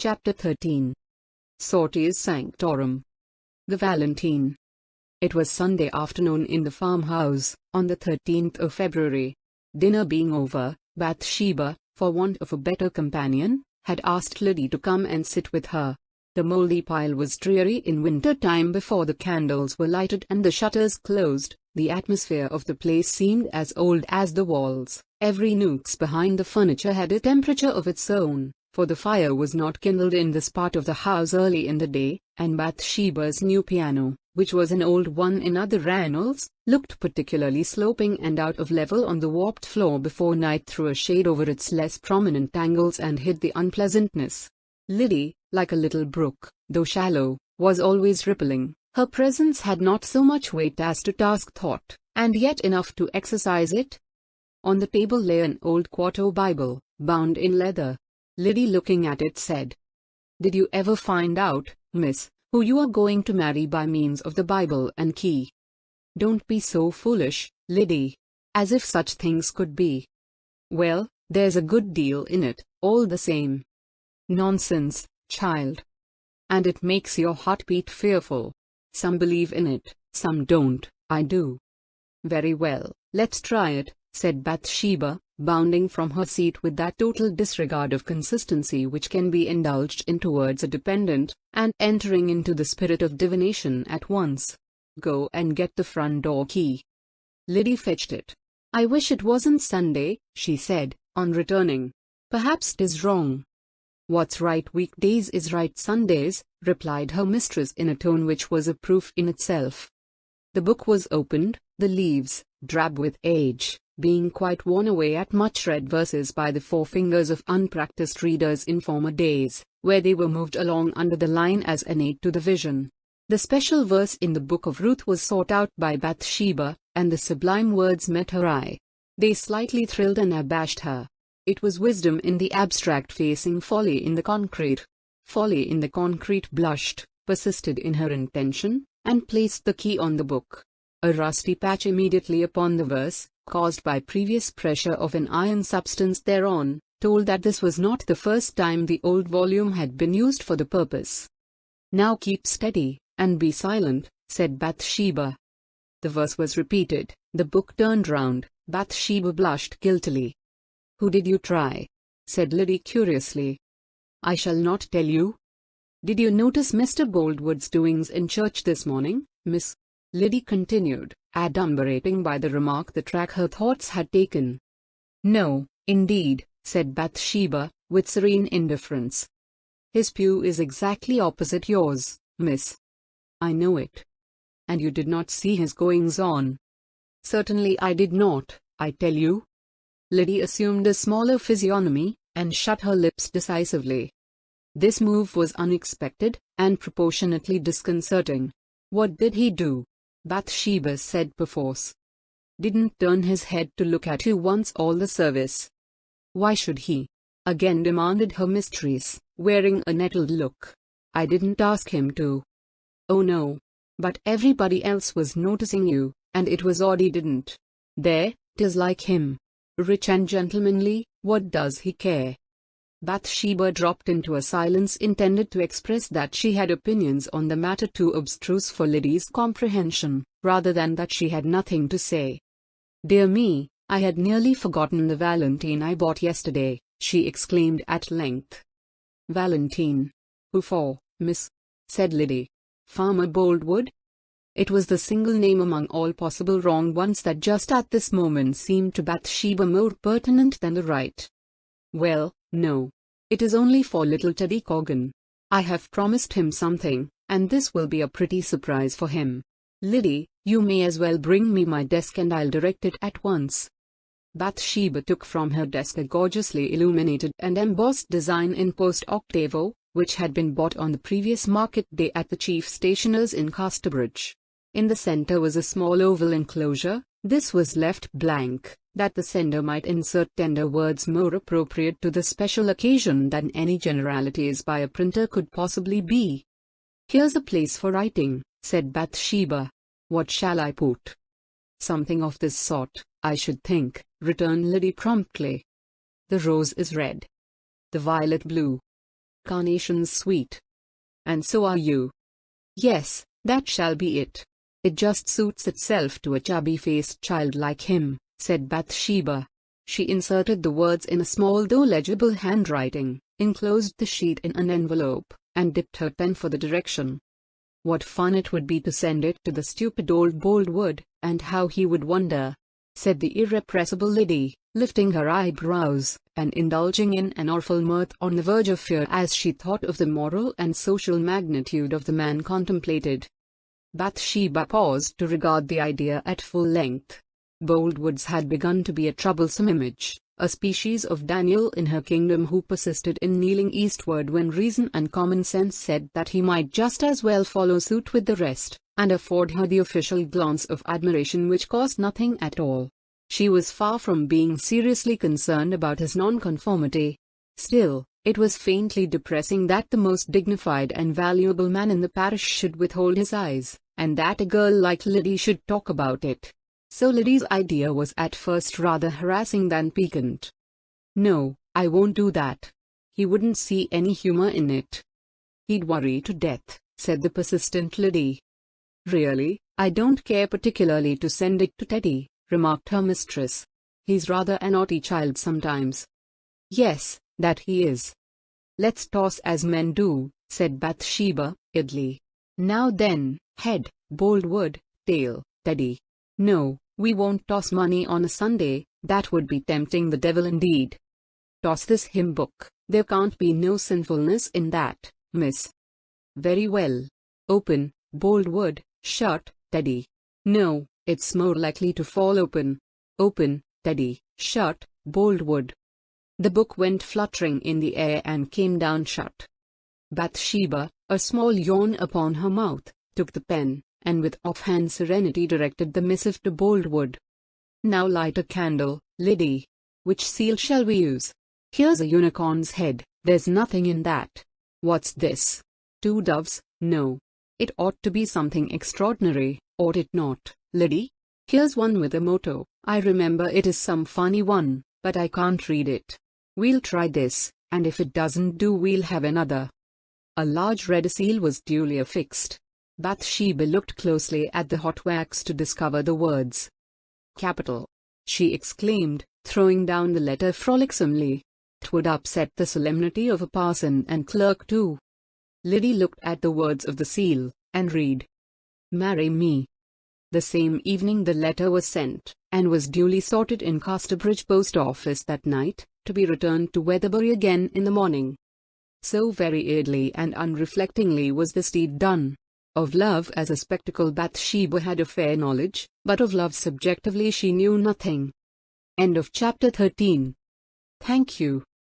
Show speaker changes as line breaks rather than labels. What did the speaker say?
Chapter 13. Sortes Sanctorum. The Valentine. It was Sunday afternoon in the farmhouse, on the 13th of February. Dinner being over, Bathsheba, for want of a better companion, had asked Liddy to come and sit with her. The mouldy pile was dreary in winter time before the candles were lighted and the shutters closed. The atmosphere of the place seemed as old as the walls. Every nook behind the furniture had a temperature of its own, for the fire was not kindled in this part of the house early in the day, and Bathsheba's new piano, which was an old one in other annals, looked particularly sloping and out of level on the warped floor before night threw a shade over its less prominent angles and hid the unpleasantness. Liddy, like a little brook, though shallow, was always rippling. Her presence had not so much weight as to task thought, and yet enough to exercise it. On the table lay an old quarto Bible, bound in leather. Liddy, looking at it, said, "Did you ever find out, miss, who you are going to marry by means of the Bible and key?" "Don't be so foolish, Liddy. As if such things could be." "Well, there's a good deal in it, all the same." "Nonsense, child. And it makes your heart beat fearful. Some believe in it, some don't." "I do." "Very well, let's try it," said Bathsheba, bounding from her seat with that total disregard of consistency which can be indulged in towards a dependent, and entering into the spirit of divination at once. "Go and get the front door key." Liddy fetched it. "I wish it wasn't Sunday," she said, on returning. "Perhaps 'tis wrong." "What's right weekdays is right Sundays," replied her mistress in a tone which was a proof in itself. The book was opened, the leaves, drab with age, being quite worn away at much-read verses by the forefingers of unpracticed readers in former days, where they were moved along under the line as an aid to the vision. The special verse in the book of Ruth was sought out by Bathsheba, and the sublime words met her eye. They slightly thrilled and abashed her. It was wisdom in the abstract facing folly in the concrete. Folly in the concrete blushed, persisted in her intention, and placed the key on the book. A rusty patch immediately upon the verse, caused by previous pressure of an iron substance thereon, told that this was not the first time the old volume had been used for the purpose. "Now keep steady, and be silent," said Bathsheba. The verse was repeated, the book turned round, Bathsheba blushed guiltily. "Who did you try?" said Liddy curiously. "I shall not tell you." "Did you notice Mr. Boldwood's doings in church this morning, miss?" Liddy continued, adumbrating by the remark the track her thoughts had taken. "No, indeed," said Bathsheba, with serene indifference. "His pew is exactly opposite yours, miss." "I know it." "And you did not see his goings-on?" "Certainly I did not, I tell you." Liddy assumed a smaller physiognomy, and shut her lips decisively. This move was unexpected, and proportionately disconcerting. "What did he do?" Bathsheba said perforce. "Didn't turn his head to look at you once all the service." "Why should he?" again demanded her mistress, wearing a nettled look. "I didn't ask him to." "Oh no. But everybody else was noticing you, and it was odd he didn't. There, 'tis like him. Rich and gentlemanly, what does he care?" Bathsheba dropped into a silence intended to express that she had opinions on the matter too abstruse for Liddy's comprehension, rather than that she had nothing to say. "Dear me, I had nearly forgotten the Valentine I bought yesterday," she exclaimed at length. "Valentine? Who for, miss?" said Liddy. "Farmer Boldwood?" It was the single name among all possible wrong ones that just at this moment seemed to Bathsheba more pertinent than the right. "Well, no. It is only for little Teddy Coggan. I have promised him something, and this will be a pretty surprise for him. Liddy, you may as well bring me my desk and I'll direct it at once." Bathsheba took from her desk a gorgeously illuminated and embossed design in post octavo, which had been bought on the previous market day at the chief stationer's in Casterbridge. In the center was a small oval enclosure. This was left blank, that the sender might insert tender words more appropriate to the special occasion than any generalities by a printer could possibly be. "Here's a place for writing," said Bathsheba. "What shall I put?" "Something of this sort, I should think," returned Liddy promptly. "The rose is red. The violet blue. carnations sweet. And so are you. Yes, that shall be it. It just suits itself to a chubby-faced child like him, said Bathsheba. She inserted the words in a small though legible handwriting, enclosed the sheet in an envelope, and dipped her pen for the direction. What fun it would be to send it to the stupid old Boldwood, and how he would wonder, said the irrepressible Liddy, lifting her eyebrows, and indulging in an awful mirth on the verge of fear as she thought of the moral and social magnitude of the man contemplated. Bathsheba paused to regard the idea at full length. Boldwoods had begun to be a troublesome image, a species of Daniel in her kingdom who persisted in kneeling eastward when reason and common sense said that he might just as well follow suit with the rest, and afford her the official glance of admiration which cost nothing at all. She was far from being seriously concerned about his nonconformity. Still, it was faintly depressing that the most dignified and valuable man in the parish should withhold his eyes, and that a girl like Liddy should talk about it. So Liddy's idea was at first rather harassing than piquant. No, I won't do that. He wouldn't see any humor in it. He'd worry to death, said the persistent Liddy. Really, I don't care particularly to send it to Teddy, remarked her mistress. He's rather a naughty child sometimes. Yes, that he is. Let's toss as men do, said Bathsheba, idly. Now then, head, Boldwood, tail, Teddy. No, we won't toss money on a Sunday, that would be tempting the devil indeed. Toss this hymn book, there can't be no sinfulness in that, miss. Very well. Open, Boldwood, shut, Teddy. No, it's more likely to fall open. Open, Teddy, shut, Boldwood. The book went fluttering in the air and came down shut. Bathsheba, a small yawn upon her mouth, took the pen, and with offhand serenity directed the missive to Boldwood. Now light a candle, Liddy. Which seal shall we use? Here's a unicorn's head, there's nothing in that. What's this? 2 doves? No. It ought to be something extraordinary, ought it not, Liddy? Here's one with a motto. I remember it is some funny one, but I can't read it. We'll try this, and if it doesn't do we'll have another. A large red seal was duly affixed. Bathsheba looked closely at the hot wax to discover the words. Capital! She exclaimed, throwing down the letter frolicsomely. 'Twould upset the solemnity of a parson and clerk too. Liddy looked at the words of the seal, and read. Marry me. The same evening the letter was sent, and was duly sorted in Casterbridge post office that night, to be returned to Weatherbury again in the morning. So very idly and unreflectingly was this deed done. Of love as a spectacle Bathsheba had a fair knowledge, but of love subjectively she knew nothing. End of chapter 13. Thank you.